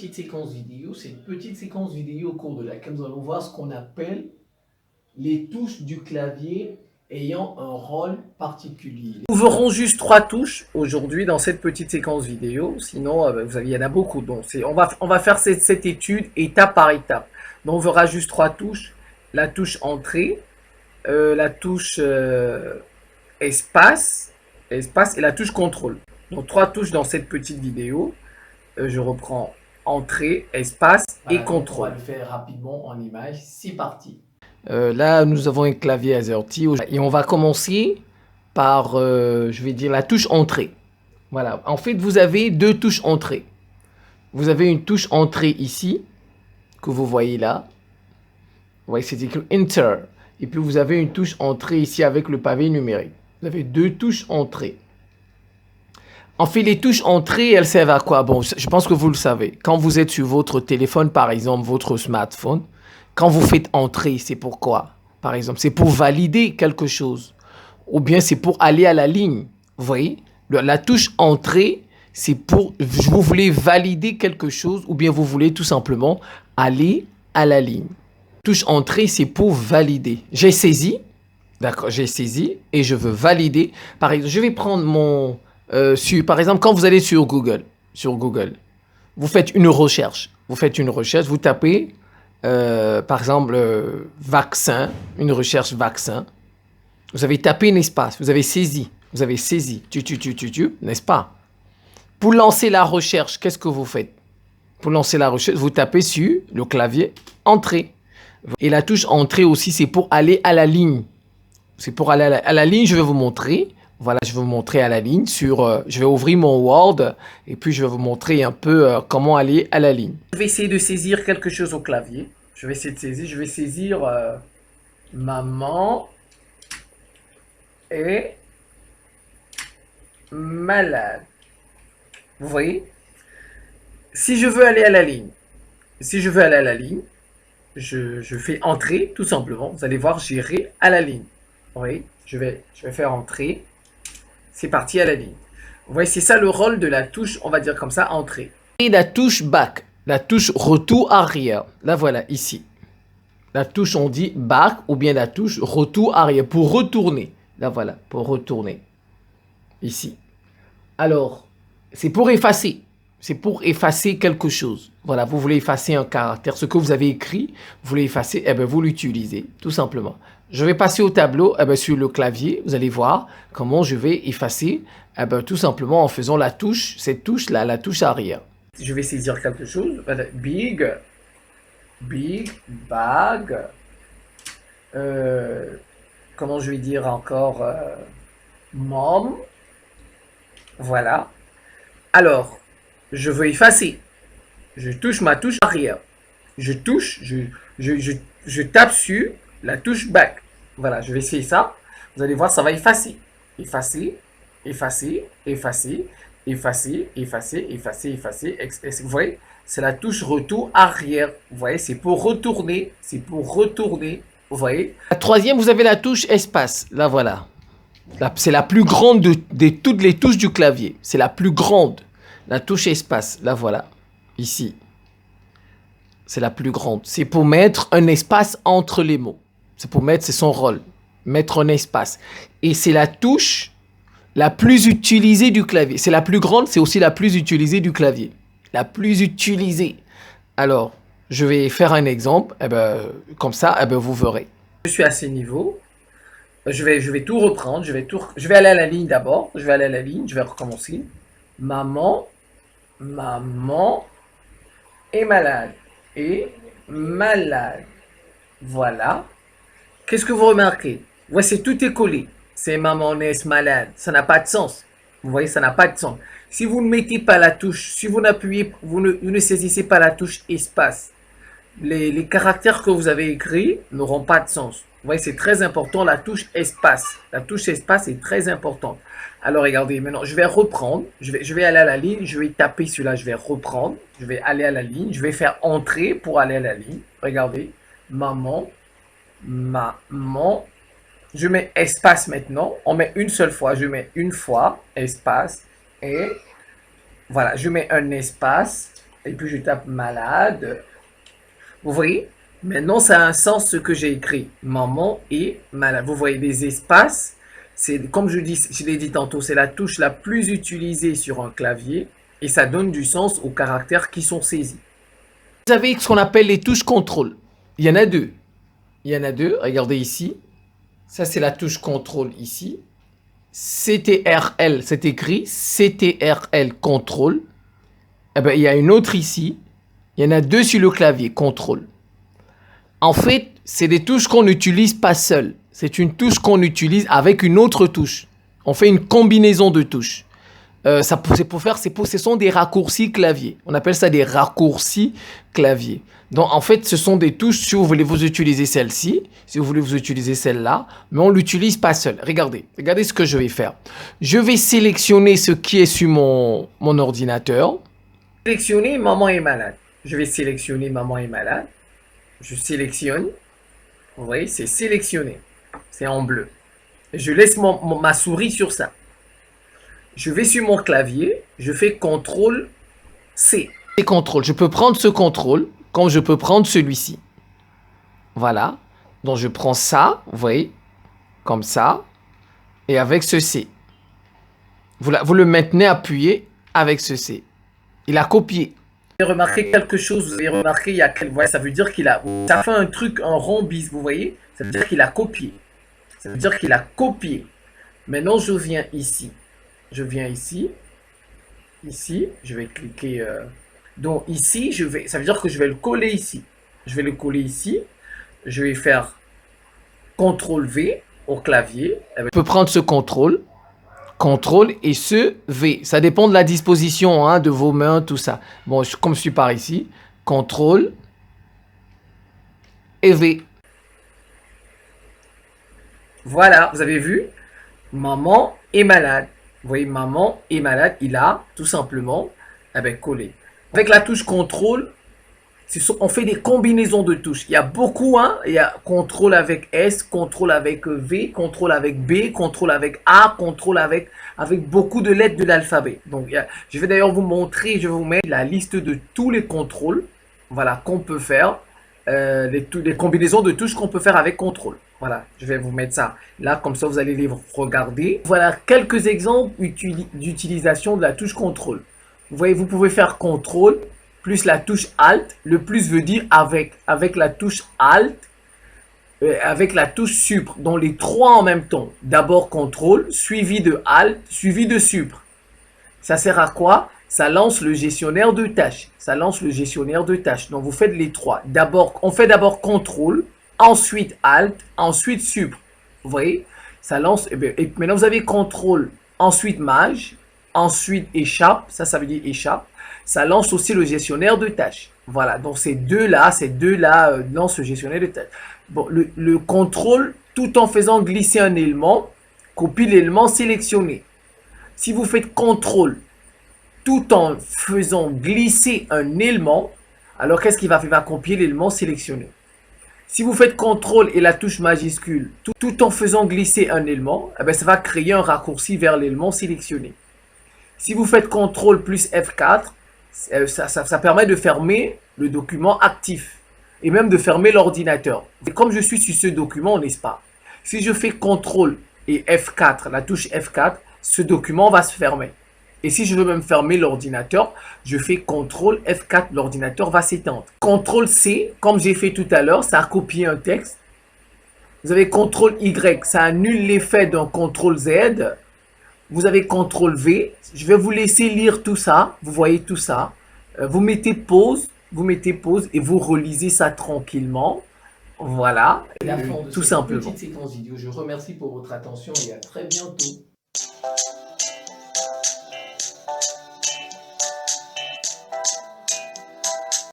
petite séquence vidéo. C'est une petite séquence vidéo au cours de laquelle nous allons voir ce qu'on appelle les touches du clavier ayant un rôle particulier. Nous verrons juste 3 touches aujourd'hui dans cette petite séquence vidéo, sinon il y en a beaucoup. Donc on va faire cette étude étape par étape. Donc on verra juste 3 touches, la touche entrée, la touche espace et la touche contrôle. Donc 3 touches dans cette petite vidéo. Je reprends entrée, espace et contrôle. On va le faire rapidement en image. C'est parti. Là, nous avons un clavier AZERTY et on va commencer par, je vais dire, la touche entrée. Voilà. En fait, vous avez 2 touches entrée. Vous avez une touche entrée ici, que vous voyez là. Vous voyez, c'est écrit Enter. Et puis, vous avez une touche entrée ici avec le pavé numérique. Vous avez 2 touches entrée. En fait, les touches entrée, elles servent à quoi? Bon, je pense que vous le savez. Quand vous êtes sur votre téléphone, par exemple, votre smartphone, quand vous faites entrer, c'est pour quoi? Par exemple, c'est pour valider quelque chose. Ou bien c'est pour aller à la ligne. Vous voyez? La touche entrée, c'est pour... Vous voulez valider quelque chose ou bien vous voulez tout simplement aller à la ligne. Touche entrée, c'est pour valider. J'ai saisi. D'accord, j'ai saisi et je veux valider. Par exemple, je vais prendre mon... par exemple, quand vous allez sur Google, vous faites une recherche. Vous tapez... par exemple, vaccin, une recherche vaccin. Vous avez tapé un espace, vous avez saisi, n'est-ce pas? Pour lancer la recherche, qu'est-ce que vous faites? Pour lancer la recherche, vous tapez sur le clavier entrée. Et la touche entrée aussi, c'est pour aller à la ligne. C'est pour aller à la ligne, je vais vous montrer. Voilà, je vais vous montrer à la ligne je vais ouvrir mon Word et puis je vais vous montrer un peu comment aller à la ligne. Je vais essayer de saisir quelque chose au clavier. Je vais saisir maman est malade. Vous voyez? Si je veux aller à la ligne, je fais entrer tout simplement. Vous allez voir, j'irai à la ligne. Vous voyez? Je vais faire entrer. C'est parti à la ligne. Vous voyez, c'est ça le rôle de la touche, on va dire comme ça, entrée. Et la touche back, la touche retour arrière. Là, voilà, ici. La touche, on dit back ou bien la touche retour arrière pour retourner. Là, voilà, pour retourner. Ici. Alors, c'est pour effacer. C'est pour effacer quelque chose. Voilà, vous voulez effacer un caractère. Ce que vous avez écrit, vous voulez effacer, eh bien, vous l'utilisez, tout simplement. Je vais passer au tableau, eh bien, sur le clavier. Vous allez voir comment je vais effacer, eh bien, tout simplement en faisant la touche, cette touche-là, la touche arrière. Je vais saisir quelque chose. Voilà, big, bag. Comment je vais dire encore? Mom. Voilà. Alors, je veux effacer. Je touche ma touche arrière. Je tape sur la touche back. Voilà, je vais essayer ça. Vous allez voir, ça va effacer. Effacer. Vous voyez, c'est la touche retour arrière. Vous voyez, c'est pour retourner. Vous voyez. La troisième, vous avez la touche espace. Là, voilà. C'est la plus grande de toutes les touches du clavier. C'est la plus grande. La touche espace, là voilà, ici. C'est la plus grande. C'est pour mettre un espace entre les mots. C'est son rôle. Mettre un espace. Et c'est la touche la plus utilisée du clavier. C'est la plus grande, c'est aussi la plus utilisée du clavier. La plus utilisée. Alors, je vais faire un exemple. Eh ben, comme ça, eh ben, vous verrez. Je suis à ce niveau. Je vais tout reprendre. Je vais aller à la ligne d'abord. Je vais recommencer. Maman est malade. Voilà. Qu'est-ce que vous remarquez? Voici, tout est collé. C'est maman est malade. Ça n'a pas de sens. Vous voyez, ça n'a pas de sens. Si vous ne mettez pas la touche, si vous n'appuyez, vous ne saisissez pas la touche espace, les caractères que vous avez écrits n'auront pas de sens. Vous voyez, c'est très important, la touche espace. La touche espace est très importante. Alors, regardez, maintenant, je vais reprendre. Je vais aller à la ligne. Je vais taper celui-là. Je vais reprendre. Je vais aller à la ligne. Je vais faire entrer pour aller à la ligne. Regardez. Maman. Je mets espace maintenant. On met une seule fois. Je mets une fois espace. Et voilà, je mets un espace. et puis je tape malade. Vous voyez? Maintenant, ça a un sens ce que j'ai écrit. Maman est malade. Vous voyez les espaces. C'est comme je l'ai dit tantôt, c'est la touche la plus utilisée sur un clavier et ça donne du sens aux caractères qui sont saisis. Vous avez ce qu'on appelle les touches contrôle. Il y en a deux. Il y en a deux. Regardez ici. Ça, c'est la touche contrôle ici. CTRL, c'est écrit CTRL contrôle. Eh bien, il y a une autre ici. Il y en a deux sur le clavier, contrôle. En fait, c'est des touches qu'on n'utilise pas seul. C'est une touche qu'on utilise avec une autre touche. On fait une combinaison de touches. Ce sont des raccourcis clavier. On appelle ça des raccourcis clavier. Donc, en fait, ce sont des touches, si vous voulez vous utiliser celle-ci, si vous voulez vous utiliser celle-là, mais on ne l'utilise pas seul. Regardez ce que je vais faire. Je vais sélectionner ce qui est sur mon ordinateur. Sélectionner maman est malade. Je vais sélectionner maman est malade. Je sélectionne. Vous voyez, c'est sélectionné. C'est en bleu. Je laisse ma souris sur ça. Je vais sur mon clavier, je fais CTRL-C. CTRL. Je peux prendre ce contrôle comme je peux prendre celui-ci. Voilà. Donc je prends ça, vous voyez, comme ça, et avec ce C. Vous le maintenez appuyé avec ce C. Il a copié. Vous avez remarqué quelque chose, vous avez remarqué, ça veut dire qu'il a... Ça fait un truc, un rond bis, vous voyez? Ça veut dire qu'il a copié. Ça veut dire qu'il a copié. Maintenant, je viens ici. Je viens ici. Ici, je vais cliquer. Donc ici, ça veut dire que je vais le coller ici. Je vais le coller ici. Je vais faire CTRL-V au clavier. Je peux prendre ce CTRL. CTRL et ce V. Ça dépend de la disposition hein, de vos mains, tout ça. Bon, comme je suis par ici, CTRL et V. Voilà, vous avez vu? Maman est malade. Vous voyez, maman est malade. Il a tout simplement collé. Avec la touche CTRL, on fait des combinaisons de touches. Il y a beaucoup, hein. Il y a CTRL avec S, CTRL avec V, CTRL avec B, CTRL avec A, CTRL avec beaucoup de lettres de l'alphabet. Donc, je vais d'ailleurs vous montrer, je vais vous mettre la liste de tous les contrôles, voilà, qu'on peut faire, les combinaisons de touches qu'on peut faire avec CTRL. Voilà, je vais vous mettre ça là, comme ça vous allez les regarder. Voilà quelques exemples d'utilisation de la touche CTRL. Vous voyez, vous pouvez faire CTRL plus la touche Alt. Le plus veut dire avec la touche Alt, avec la touche Supr. Donc les trois en même temps. D'abord CTRL, suivi de Alt, suivi de Supr. Ça sert à quoi? Ça lance le gestionnaire de tâches. Ça lance le gestionnaire de tâches. Donc vous faites les trois. On fait d'abord CTRL, ensuite Alt, ensuite Supr. Vous voyez? Ça lance. Et maintenant vous avez CTRL, ensuite Maj, ensuite Échappe. Ça veut dire Échappe. Ça lance aussi le gestionnaire de tâches. Voilà, donc ces deux-là lancent le gestionnaire de tâches. Bon, le contrôle, tout en faisant glisser un élément, copie l'élément sélectionné. Si vous faites contrôle, tout en faisant glisser un élément, alors qu'est-ce qu'il va faire? Il va copier l'élément sélectionné. Si vous faites contrôle et la touche majuscule, tout en faisant glisser un élément, ça va créer un raccourci vers l'élément sélectionné. Si vous faites contrôle plus F4, ça permet de fermer le document actif et même de fermer l'ordinateur. Et comme je suis sur ce document, n'est-ce pas? Si je fais CTRL et F4, la touche F4, ce document va se fermer. Et si je veux même fermer l'ordinateur, je fais CTRL F4, l'ordinateur va s'éteindre. CTRL C, comme j'ai fait tout à l'heure, ça a copié un texte. Vous avez CTRL Y, ça annule l'effet d'un CTRL Z. Vous avez CTRL V. Je vais vous laisser lire tout ça. Vous voyez tout ça. Vous mettez pause et vous relisez ça tranquillement. Voilà, tout simplement. Petite séquence vidéo. Je vous remercie pour votre attention et à très bientôt.